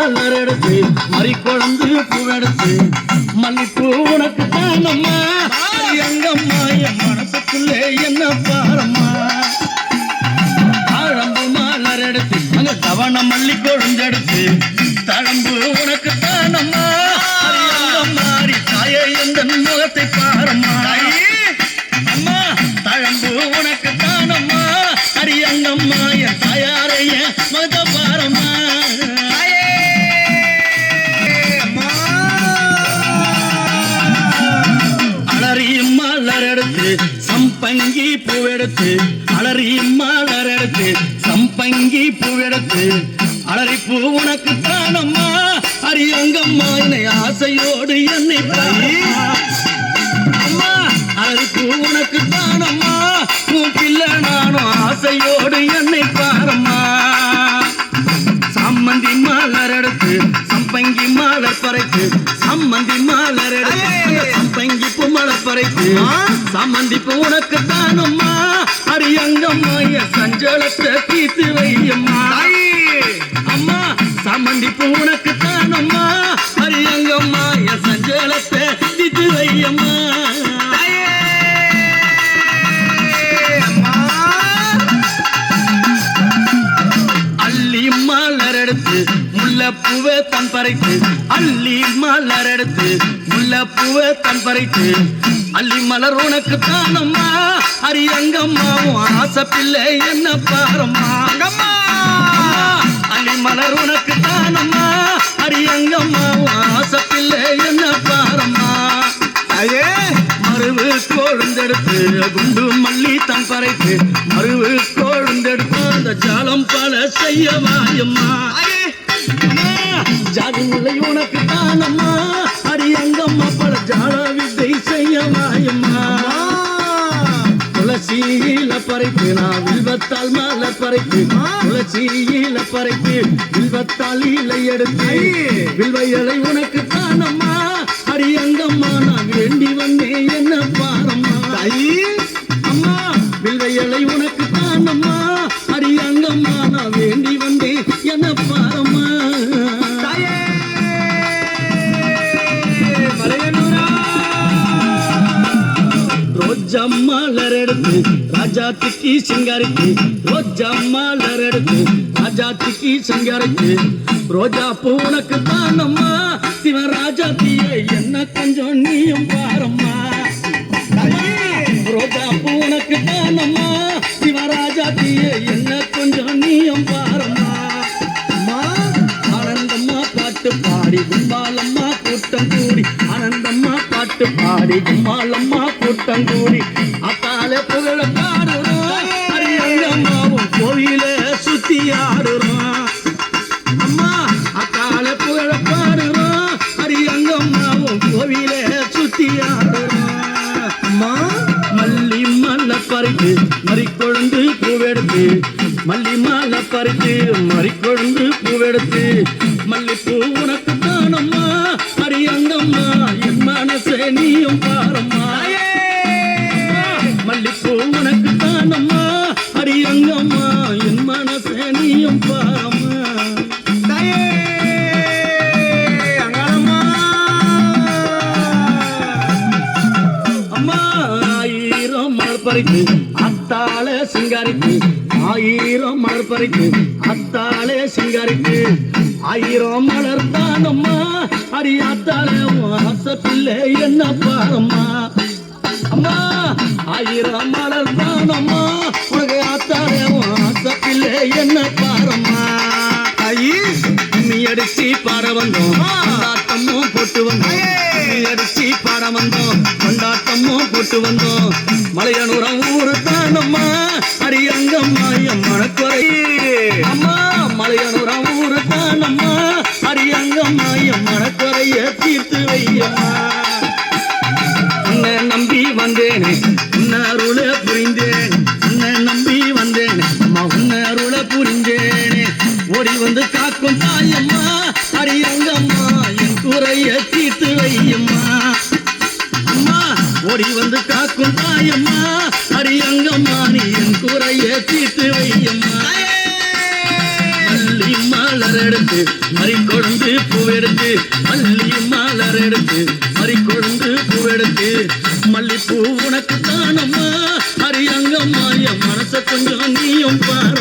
மலர் எடுத்து மறிக்கொழுந்து பூவெடுத்து மல்லிப்பூ உனக்கு தானம்மா எங்கம்மா என் மனசுக்குள்ளே என்ன பாரம்மா தாழம்பு மலர் எடுத்து அங்க தவண மல்லி கொழுந்தெடுத்து தழம்பு உனக்கு தானம்மா மாறி தாயே எந்த முகத்தை பாரம்மா அம்மா தழம்பு உனக்கு தானம்மா அரியங்கம்மா என் தாயாரைய மத பாரம்மா அலறி மலர் எடுத்து சம்பங்கி பூவெடுத்து அலறி மலர் எடுத்து சம்பங்கி பூவெடுத்து அலறி பூ உனக்கு தானம்மா அரியங்கம்மா என்னை ஆசையோடு என்னை அம்மா அலறி பூ உனக்கு தானம்மா உன் பிள்ளை நானும் ஆசையோடு என்னை பாரம்மா சம்மந்தி மலர் எடுத்து சம்பங்கி மலர் பறைத்து சம்மந்தி மலர் எடுத்து சம்பங்கி பூ மலர் பறைத்து சம்மந்தி பூ உனக்கு தானம்மா அரியங்கம்மா என் சஞ்சலத்தை தீர்த்து வையம்மா அம்மா சம்மந்தி பூ உனக்கு தானம்மா அரியங்கம்மா என் சஞ்சலத்தை தீர்த்து வையம்மா முல்லைப்பூவை தன் பறைத்து அள்ளி மலர் எடுத்து முல்லைப்பூவை தன் பறைத்து அள்ளி மலர் உனக்கு தானம்மா அரியங்கம்மா ஆசை பிள்ளை என்ன பாரம்மா அள்ளி மலர் உனக்கு தானம்மா அரியங்கம்மா ஆசை பிள்ளை என்ன பாரம்மா மருவு கொழுந்தெடுத்து குண்டு மல்லி தன் பறைத்து மருவு கொழுந்தெடுத்து அந்த ஜாலம் பல செய்யவாயம்மா ஜாதி முல்லை உனக்கு தானம்மா அரியங்கம்மா பல ஜால வித்தை செய்யவாயம்மா துளசியில பறைத்து நான் வில்வத்தால் மாலை பறைத்து துளசியில பறைத்து வில்வத்தால் இலை எடுத்து வில்வையலை உனக்கு தானம்மா அரியங்கம்மா நான் வேண்டி வந்தேன் என்ன பாரம்மா அம்மா வில்வையலை உனக்கு தானம்மா அரியங்கம்மா நான் வேண்டி வந்தேன் என்ன பாரம்மா ரோஜா மலர் எடுத்து ராஜாத்திக்கு சிங்காரிக்கு ரோஜா மலர் எடுத்து ராஜாத்திக்கு சிங்காரிக்கு ரோஜா பூ உனக்கு தானம்மா சிவராஜாத்தியே என்ன கொஞ்சம் நீயும் பாரம்மா ரோஜா பூ உனக்கு தானம்மா சிவராஜாத்தியே என்ன கொஞ்சம் நீயும் பாரம்மா ஆனந்தம்மா பாட்டு பாடி கும்பாலம்மா கூட்டம் கூடி ஆனந்தம்மா பாட்டு பாடி கும்பாலம்மா கூட்டம் கூடி அத்தாலே புகழ பாடுறோம் அரியங்கம்மாவும் கோயில சுத்தி ஆடுறோம் அம்மா அத்தாலே புகழ பாடுறோம் அரியங்கம்மாவும் கோவில சுத்தி ஆடுறோம் அம்மா மல்லி மல்ல பறித்து மறிக்கொழுந்து பூவெடுத்து மல்லி மாலை பறித்து மறிக்கொழுந்து பூவெடுத்து மல்லிப்பூ உனக்கு தானம்மா அரியங்கம்மா என் மனசே நீயும் பாரம்மா மல்லிப்பூ உனக்கு தானம்மா அரியங்கம்மா என் மனசே நீயும் பாரம்மா அம்மா ஆயிரம் மலர் பறித்து அத்தாளே சிங்காரிக்கு ஆயிரம் மலர் பறித்து அத்தாளே சிங்காரிக்கு ஆயிரம் மலர் தானம்மா அரியாத்தாளே ஆசை பிள்ளை என்ன பாரம்மா அம்மா ஆயிரம் மலர் தானம்மா உனக்கு ஆத்தாளே ஆசை பிள்ளை என்ன பாரம்மா அடிச்சு பாட வந்தோம் கொண்டாட்டமும் போட்டு வந்தோம் அடிச்சு பாட வந்தோம் கொண்டாட்டமும் போட்டு வந்தோம் மலையனூரம் ஊரு தானம்மா அரியங்கம்மா என் மனக்குறை அம்மா மலையனூரம் ஊரு தானம்மா அரியங்கம்மா என் மனக்குறைய தீர்த்து வையம்மா உன்னை நம்பி வந்தேனே உன்னை அருள புரிந்தேன் உன்னை நம்பி வந்தேனே அம்மா உன்னை அருள புரிந்தேனே ஓடி வந்து காக்கும் தாயம்மா அரியங்கம்மா என் குறைய தீர்த்து வையம்மா அம்மா ஓடி வந்து காக்கும் தாயம்மா அரியங்கம்மா நீ என் குறைய தீர்த்து வையம்மா மல்லி மலர் மலர் எடுத்து மறிக்கொழுந்து பூவெடுத்து மல்லி மலர் எடுத்து மறிக்கொழுந்து பூவெடுத்து மல்லிப்பூ உனக்கு தானம்மா அரியங்கம்மா என் மனச கொஞ்சம் நீயும் பார்